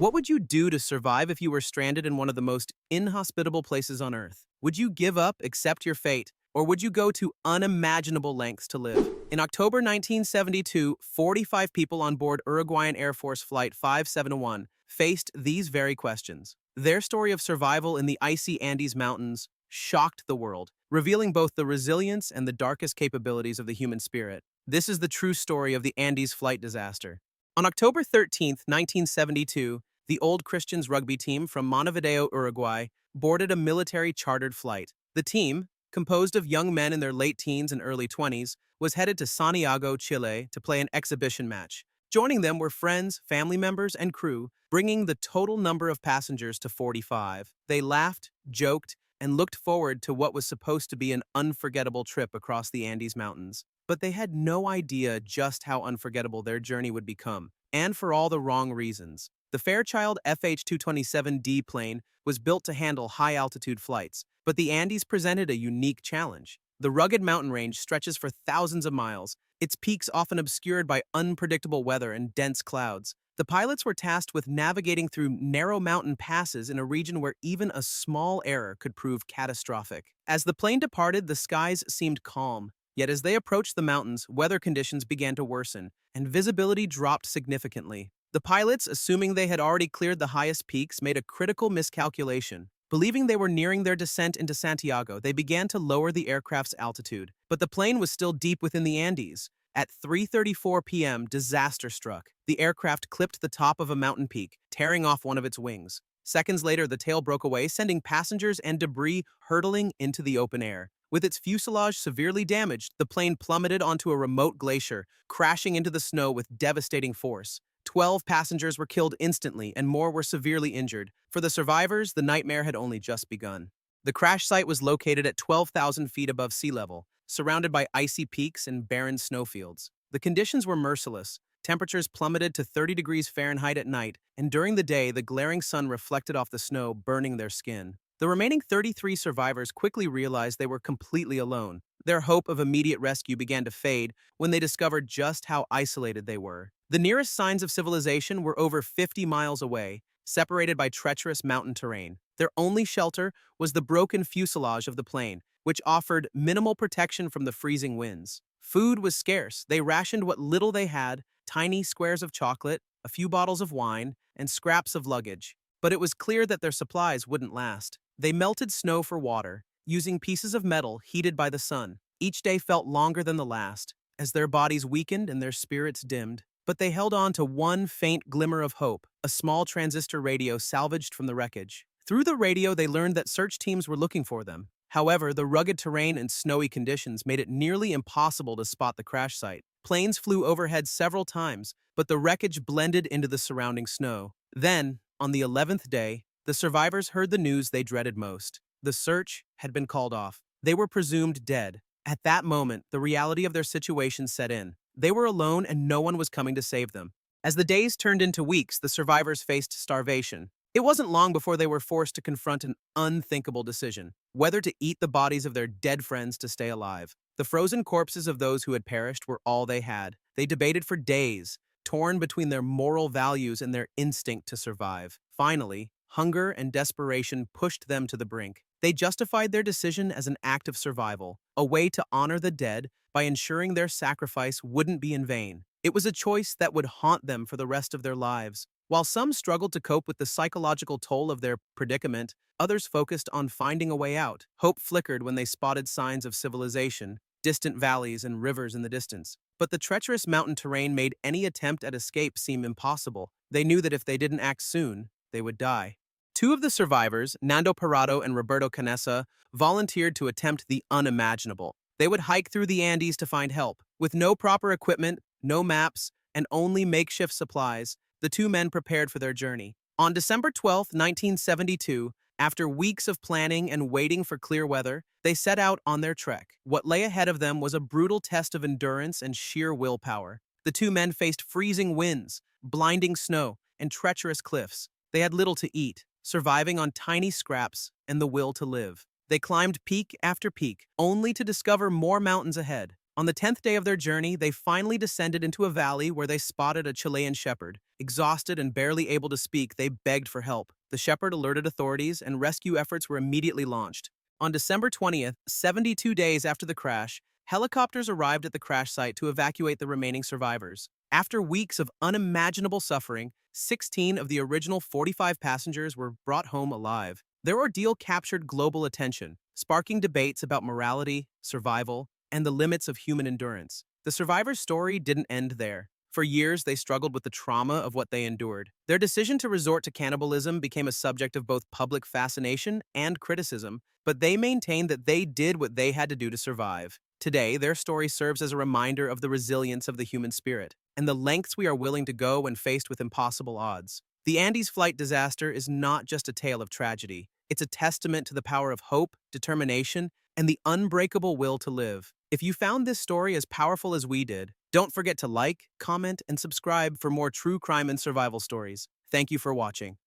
What would you do to survive if you were stranded in one of the most inhospitable places on Earth? Would you give up, accept your fate, or would you go to unimaginable lengths to live? In October 1972, 45 people on board Uruguayan Air Force Flight 571 faced these very questions. Their story of survival in the icy Andes Mountains shocked the world, revealing both the resilience and the darkest capabilities of the human spirit. This is the true story of the Andes flight disaster. On October 13th, 1972, the Old Christians rugby team from Montevideo, Uruguay, boarded a military chartered flight. The team, composed of young men in their late teens and early 20s, was headed to Santiago, Chile, to play an exhibition match. Joining them were friends, family members, and crew, bringing the total number of passengers to 45. They laughed, joked, and looked forward to what was supposed to be an unforgettable trip across the Andes Mountains. But they had no idea just how unforgettable their journey would become, and for all the wrong reasons. The Fairchild FH-227D plane was built to handle high-altitude flights, but the Andes presented a unique challenge. The rugged mountain range stretches for thousands of miles, its peaks often obscured by unpredictable weather and dense clouds. The pilots were tasked with navigating through narrow mountain passes in a region where even a small error could prove catastrophic. As the plane departed, the skies seemed calm. Yet as they approached the mountains, weather conditions began to worsen, and visibility dropped significantly. The pilots, assuming they had already cleared the highest peaks, made a critical miscalculation. Believing they were nearing their descent into Santiago, they began to lower the aircraft's altitude. But the plane was still deep within the Andes. At 3:34 p.m., disaster struck. The aircraft clipped the top of a mountain peak, tearing off one of its wings. Seconds later, the tail broke away, sending passengers and debris hurtling into the open air. With its fuselage severely damaged, the plane plummeted onto a remote glacier, crashing into the snow with devastating force. 12 passengers were killed instantly, and more were severely injured. For the survivors, the nightmare had only just begun. The crash site was located at 12,000 feet above sea level, surrounded by icy peaks and barren snowfields. The conditions were merciless. Temperatures plummeted to 30 degrees Fahrenheit at night, and during the day, the glaring sun reflected off the snow, burning their skin. The remaining 33 survivors quickly realized they were completely alone. Their hope of immediate rescue began to fade when they discovered just how isolated they were. The nearest signs of civilization were over 50 miles away, separated by treacherous mountain terrain. Their only shelter was the broken fuselage of the plane, which offered minimal protection from the freezing winds. Food was scarce. They rationed what little they had: tiny squares of chocolate, a few bottles of wine, and scraps of luggage. But it was clear that their supplies wouldn't last. They melted snow for water, using pieces of metal heated by the sun. Each day felt longer than the last, as their bodies weakened and their spirits dimmed. But they held on to one faint glimmer of hope: a small transistor radio salvaged from the wreckage. Through the radio, they learned that search teams were looking for them. However, the rugged terrain and snowy conditions made it nearly impossible to spot the crash site. Planes flew overhead several times, but the wreckage blended into the surrounding snow. Then, on the 11th day, the survivors heard the news they dreaded most. The search had been called off. They were presumed dead. At that moment, the reality of their situation set in. They were alone and no one was coming to save them. As the days turned into weeks, the survivors faced starvation. It wasn't long before they were forced to confront an unthinkable decision: whether to eat the bodies of their dead friends to stay alive. The frozen corpses of those who had perished were all they had. They debated for days, torn between their moral values and their instinct to survive. Finally, hunger and desperation pushed them to the brink. They justified their decision as an act of survival, a way to honor the dead by ensuring their sacrifice wouldn't be in vain. It was a choice that would haunt them for the rest of their lives. While some struggled to cope with the psychological toll of their predicament, others focused on finding a way out. Hope flickered when they spotted signs of civilization, distant valleys and rivers in the distance. But the treacherous mountain terrain made any attempt at escape seem impossible. They knew that if they didn't act soon, they would die. Two of the survivors, Nando Parado and Roberto Canessa, volunteered to attempt the unimaginable. They would hike through the Andes to find help. With no proper equipment, no maps, and only makeshift supplies, the two men prepared for their journey. On December 12, 1972, after weeks of planning and waiting for clear weather, they set out on their trek. What lay ahead of them was a brutal test of endurance and sheer willpower. The two men faced freezing winds, blinding snow, and treacherous cliffs. They had little to eat, surviving on tiny scraps and the will to live. They climbed peak after peak, only to discover more mountains ahead. On the 10th day of their journey, they finally descended into a valley where they spotted a Chilean shepherd. Exhausted and barely able to speak, they begged for help. The shepherd alerted authorities, and rescue efforts were immediately launched. On December 20th, 72 days after the crash, helicopters arrived at the crash site to evacuate the remaining survivors. After weeks of unimaginable suffering, 16 of the original 45 passengers were brought home alive. Their ordeal captured global attention, sparking debates about morality, survival, and the limits of human endurance. The survivors' story didn't end there. For years, they struggled with the trauma of what they endured. Their decision to resort to cannibalism became a subject of both public fascination and criticism, but they maintained that they did what they had to do to survive. Today, their story serves as a reminder of the resilience of the human spirit and the lengths we are willing to go when faced with impossible odds. The Andes flight disaster is not just a tale of tragedy. It's a testament to the power of hope, determination, and the unbreakable will to live. If you found this story as powerful as we did, don't forget to like, comment, and subscribe for more true crime and survival stories. Thank you for watching.